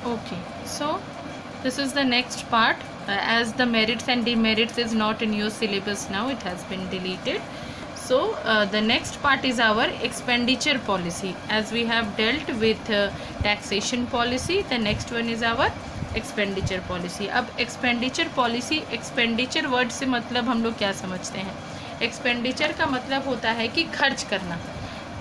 Okay, so this is the next part. As the merits and demerits is not in your syllabus now, it has been deleted. So the next part is our expenditure policy. As we have dealt with taxation policy, the next one is our expenditure policy. अब expenditure policy, expenditure word से मतलब हम लोग क्या समझते हैं? Expenditure का मतलब होता है कि खर्च करना.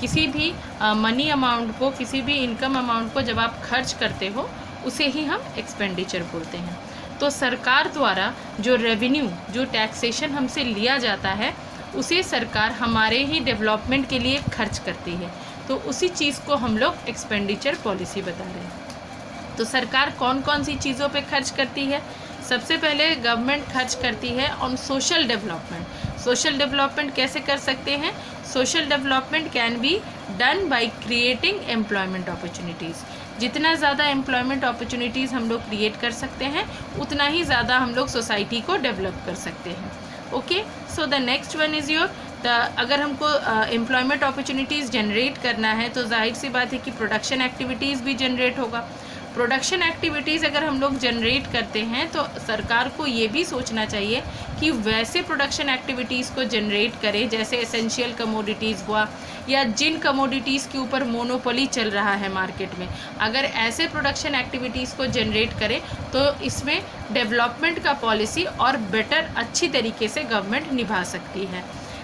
किसी भी मनी अमाउंट को, किसी भी इनकम अमाउंट को जब आप खर्च करते हो उसे ही हम एक्सपेंडिचर बोलते हैं. तो सरकार द्वारा जो रेवेन्यू, जो टैक्सेशन हमसे लिया जाता है, उसे सरकार हमारे ही डेवलपमेंट के लिए खर्च करती है. तो उसी चीज़ को हम लोग एक्सपेंडिचर पॉलिसी बता रहे हैं. तो सरकार कौन कौन सी चीज़ों पे खर्च करती है? सबसे पहले गवर्नमेंट खर्च करती है on social development. Social development कैसे कर सकते हैं? Social development can be done by creating employment opportunities. जितना ज़्यादा एम्प्लॉयमेंट अपॉर्चुनिटीज़ हम लोग क्रिएट कर सकते हैं, उतना ही ज़्यादा हम लोग सोसाइटी को डेवलप कर सकते हैं. Okay, so the next one is your अगर हमको एम्प्लॉयमेंट अपॉर्चुनिटीज़ जनरेट करना है तो जाहिर सी बात है कि प्रोडक्शन एक्टिविटीज़ भी जनरेट होगा. प्रोडक्शन एक्टिविटीज़ अगर हम लोग जनरेट करते हैं तो सरकार को ये भी सोचना चाहिए कि वैसे प्रोडक्शन एक्टिविटीज़ को जनरेट करें जैसे एसेंशियल कमोडिटीज़ हुआ, या जिन कमोडिटीज़ के ऊपर मोनोपोली चल रहा है मार्केट में. अगर ऐसे प्रोडक्शन एक्टिविटीज़ को जनरेट करें तो इसमें डेवलपमेंट का पॉलिसी और बेटर, अच्छी तरीके से गवर्नमेंट निभा सकती है.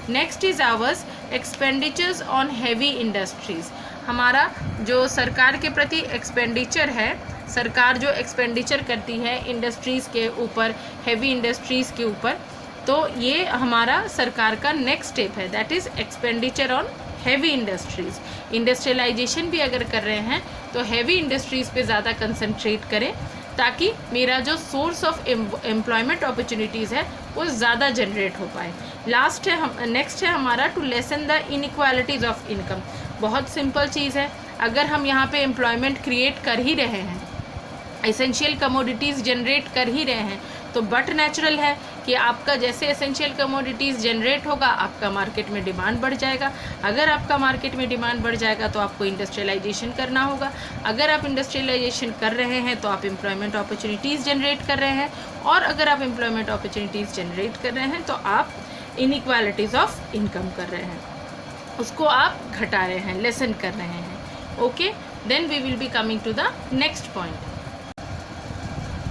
Next is hours expenditures on heavy industries. हमारा जो सरकार के प्रति एक्सपेंडिचर है, सरकार जो एक्सपेंडिचर करती है इंडस्ट्रीज़ के ऊपर, हैवी इंडस्ट्रीज़ के ऊपर, तो ये हमारा सरकार का नेक्स्ट स्टेप है. That is expenditure on heavy industries. Industrialisation भी अगर कर रहे हैं तो हैवी इंडस्ट्रीज़ पे ज़्यादा कंसंट्रेट करें ताकि मेरा जो सोर्स ऑफ एम्प्लॉयमेंट अपॉर्चुनिटीज़ है वो ज़्यादा जनरेट हो पाए. नेक्स्ट है हमारा two lesson the inequalities of income. बहुत सिंपल चीज़ है. अगर हम यहाँ पे एम्प्लॉयमेंट क्रिएट कर ही रहे हैं, एसेंशियल कमोडिटीज़ जनरेट कर ही रहे हैं, तो बट नेचुरल है कि आपका जैसे एसेंशियल कमोडिटीज़ जनरेट होगा, आपका मार्केट में डिमांड बढ़ जाएगा. अगर आपका मार्केट में डिमांड बढ़ जाएगा तो आपको इंडस्ट्रियलाइजेशन करना होगा. अगर आप इंडस्ट्रियलाइजेशन कर रहे हैं तो आप एम्प्लॉयमेंट अपॉर्चुनिटीज़ जनरेट कर रहे हैं, और अगर आप एम्प्लॉयमेंट अपॉर्चुनिटीज़ जनरेट कर रहे हैं तो आप इनइक्वालिटीज़ ऑफ इनकम कर रहे हैं, उसको आप घटा रहे हैं, लेसन कर रहे हैं. Okay, then we will be coming to the next point.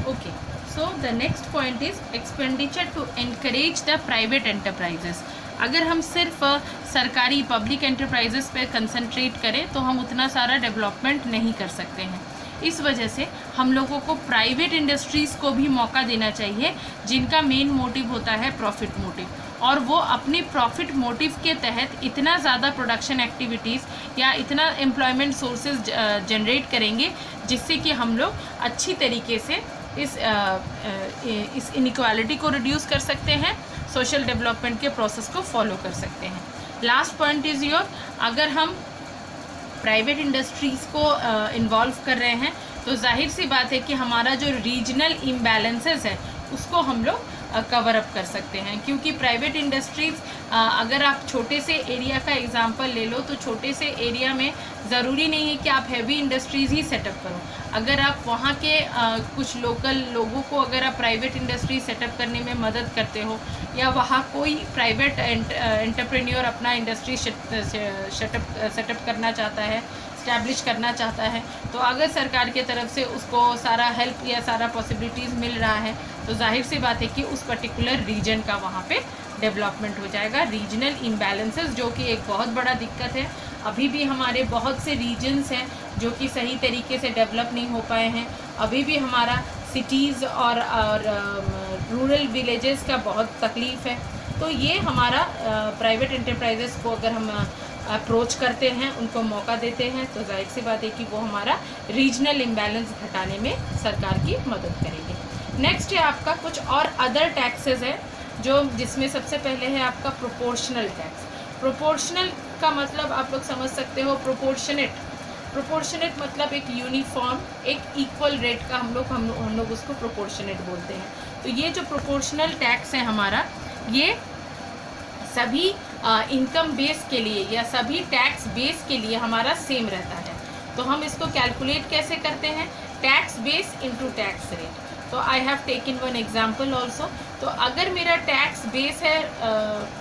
Okay, so the next point is expenditure to encourage the private enterprises. अगर हम सिर्फ सरकारी पब्लिक एंटरप्राइजेस पे कंसंट्रेट करें तो हम उतना सारा डेवलपमेंट नहीं कर सकते हैं. इस वजह से हम लोगों को प्राइवेट इंडस्ट्रीज़ को भी मौका देना चाहिए जिनका मेन मोटिव होता है प्रॉफिट मोटिव, और वो अपने प्रॉफिट मोटिव के तहत इतना ज़्यादा प्रोडक्शन एक्टिविटीज़ या इतना एम्प्लॉयमेंट सोर्सेज जनरेट करेंगे जिससे कि हम लोग अच्छी तरीके से इस इनइक्वालिटी को रिड्यूस कर सकते हैं, सोशल डेवलपमेंट के प्रोसेस को फॉलो कर सकते हैं. लास्ट पॉइंट इज़ योर, अगर हम प्राइवेट इंडस्ट्रीज़ को इन्वॉल्व कर रहे हैं तो जाहिर सी बात है कि हमारा जो रीजनल इम्बैलेंसेस है उसको हम लोग कवर अप कर सकते हैं. क्योंकि प्राइवेट इंडस्ट्रीज़, अगर आप छोटे से एरिया का एग्जांपल ले लो तो छोटे से एरिया में ज़रूरी नहीं है कि आप हैवी इंडस्ट्रीज़ ही सेटअप करो. अगर आप वहाँ के कुछ लोकल लोगों को अगर आप प्राइवेट इंडस्ट्री सेटअप करने में मदद करते हो, या वहाँ कोई प्राइवेट एंटरप्रेन्योर अपना इंडस्ट्री सेटअप करना चाहता है, इस्टेब्लिश करना चाहता है, तो अगर सरकार की तरफ से उसको सारा हेल्प या सारा पॉसिबिलिटीज़ मिल रहा है तो जाहिर सी बात है कि उस पर्टिकुलर रीजन का वहाँ पे डेवलपमेंट हो जाएगा. रीजनल इम्बैलेंसेस जो कि एक बहुत बड़ा दिक्कत है. अभी भी हमारे बहुत से रीजन्स हैं जो कि सही तरीके से डेवलप नहीं हो पाए हैं. अभी भी हमारा सिटीज़ और रूरल विलेजेस का बहुत तकलीफ़ है. तो ये हमारा प्राइवेट एंटरप्राइजेस को अगर हम अप्रोच करते हैं, उनको मौका देते हैं, तो जाहिर सी बात है कि वो हमारा रीजनल इम्बैलेंस घटाने में सरकार की मदद करेंगे. नेक्स्ट है आपका कुछ और अदर टैक्सेस है जिसमें सबसे पहले है आपका प्रोपोर्शनल टैक्स. प्रोपोर्शनल का मतलब आप लोग समझ सकते हो, प्रोपोर्शनेट मतलब एक यूनिफॉर्म, एक इक्वल रेट का हम लोग उसको प्रोपोर्शनेट बोलते हैं. तो ये जो प्रोपोर्शनल टैक्स है हमारा, ये सभी इनकम बेस के लिए या सभी टैक्स बेस के लिए हमारा सेम रहता है. तो हम इसको कैलकुलेट कैसे करते हैं? Tax base into tax rate. तो I have taken one example also. तो अगर मेरा टैक्स बेस है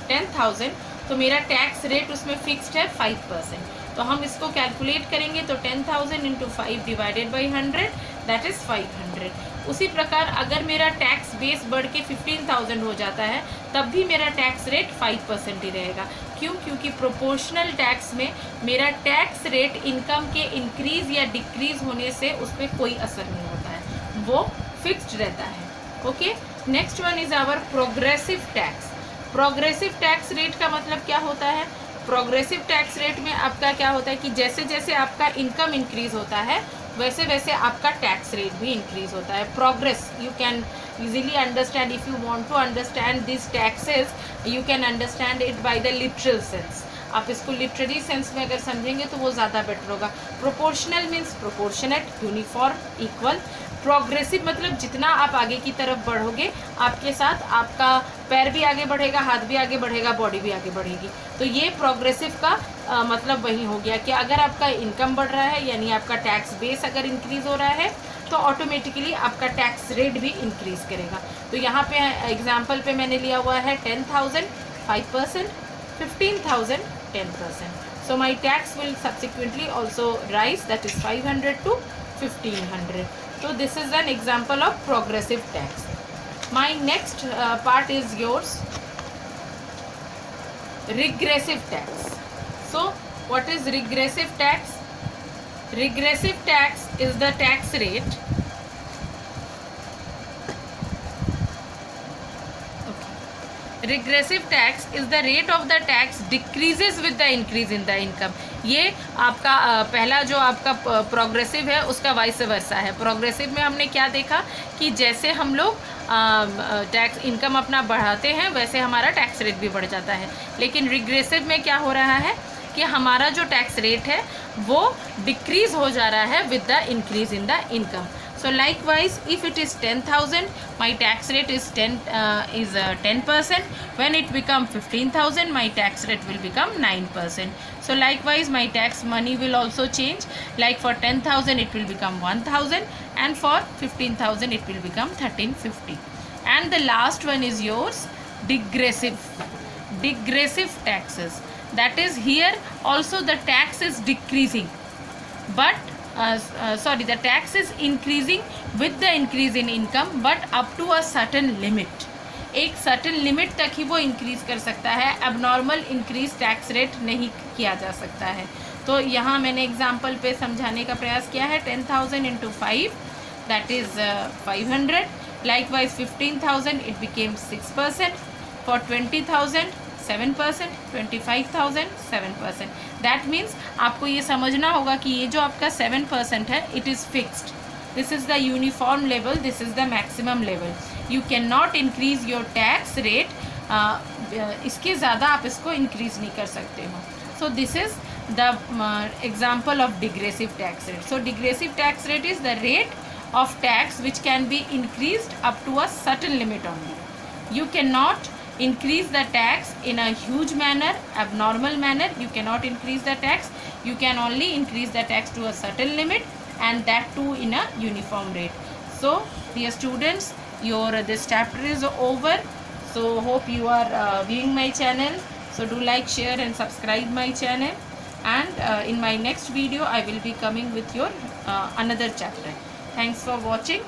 10,000, तो मेरा टैक्स रेट उसमें फिक्स्ड है 5%। तो हम इसको कैलकुलेट करेंगे तो 10,000 into 5 divided by 100, that is 500। उसी प्रकार अगर मेरा टैक्स बेस बढ़ के 15,000 हो जाता है, तब भी मेरा टैक्स रेट 5% ही रहेगा। क्यों? क्योंकि प्रोपोर्शनल टैक्स में मेरा टैक्स रेट इनकम के इंक्रीज या डिक्रीज होने से उस पर कोई असर नहीं होता है, वो फिक्स्ड रहता है। Okay, next one is our progressive tax. Progressive tax rate का मतलब क्या होता है? प्रोग्रेसिव टैक्स रेट में आपका क्या होता है कि जैसे जैसे आपका इनकम इंक्रीज होता है, वैसे वैसे आपका टैक्स रेट भी इंक्रीज होता है। Progress you can easily understand if you want to understand this taxes, you can understand it by the literal sense. आप इसको लिटररी सेंस में अगर समझेंगे तो वो ज़्यादा बेटर होगा। Proportional means proportionate, uniform, equal. Progressive मतलब जितना आप आगे की तरफ बढ़ोगे, आपके साथ आपका पैर भी आगे बढ़ेगा, हाथ भी आगे बढ़ेगा, बॉडी भी आगे बढ़ेगी। तो ये प्रोग्रेसिव का मतलब वही हो गया कि अगर आपका इनकम बढ़ रहा है, यानी आपका टैक्स बेस अगर इंक्रीज हो रहा है, तो ऑटोमेटिकली आपका टैक्स रेट भी इंक्रीज करेगा। तो यहाँ पे एग्जाम्पल पे मैंने लिया हुआ है 10,000 5%, 15,000 10%. So my tax will subsequently also rise, that is 500 to 1,500. So this is an example of progressive tax. My next part is yours, regressive tax. So what is regressive tax? Regressive tax is the tax rate regressive tax is the rate of the tax decreases with the increase in the income. ये आपका पहला जो आपका progressive है उसका vice versa है। Progressive में हमने क्या देखा कि जैसे हम लोग टैक्स इनकम अपना बढ़ाते हैं वैसे हमारा टैक्स रेट भी बढ़ जाता है। लेकिन रिग्रेसिव में क्या हो रहा है कि हमारा जो टैक्स रेट है वो डिक्रीज हो जा रहा है with the increase in the income. So likewise, if it is 10,000, my tax rate is 10%. When it become 15,000, my tax rate will become 9%. So likewise, my tax money will also change. Like for 10,000, it will become 1,000, and for 15,000, it will become 1,350. And the last one is yours, digressive taxes. That is, here also the tax is decreasing, but the tax is increasing with the increase in income, but up to a certain limit. एक certain limit तक ही वो increase कर सकता है, abnormal increase tax rate नहीं किया जा सकता है. तो यहाँ मैंने example पे समझाने का प्रयास किया है. 10,000 into 5, that is 500. Likewise 15,000, it became 6%. For 20,000, 7%, 25,000 7%. That means आपको ये समझना होगा कि ये जो आपका 7% है, it is fixed. This is the uniform level, this is the maximum level. You can not increase your tax rate. इसके ज़्यादा आप इसको इंक्रीज नहीं कर सकते हो. So this is the example of degressive tax rate. So degressive tax rate is the rate of tax which can be increased up to a certain limit only. You cannot increase the tax in a huge manner, abnormal manner. You cannot increase the tax. You can only increase the tax to a certain limit, and that too in a uniform rate. So dear students, this chapter is over. So hope you are viewing my channel. So do like, share and subscribe my channel. And in my next video I will be coming with your another chapter. Thanks for watching.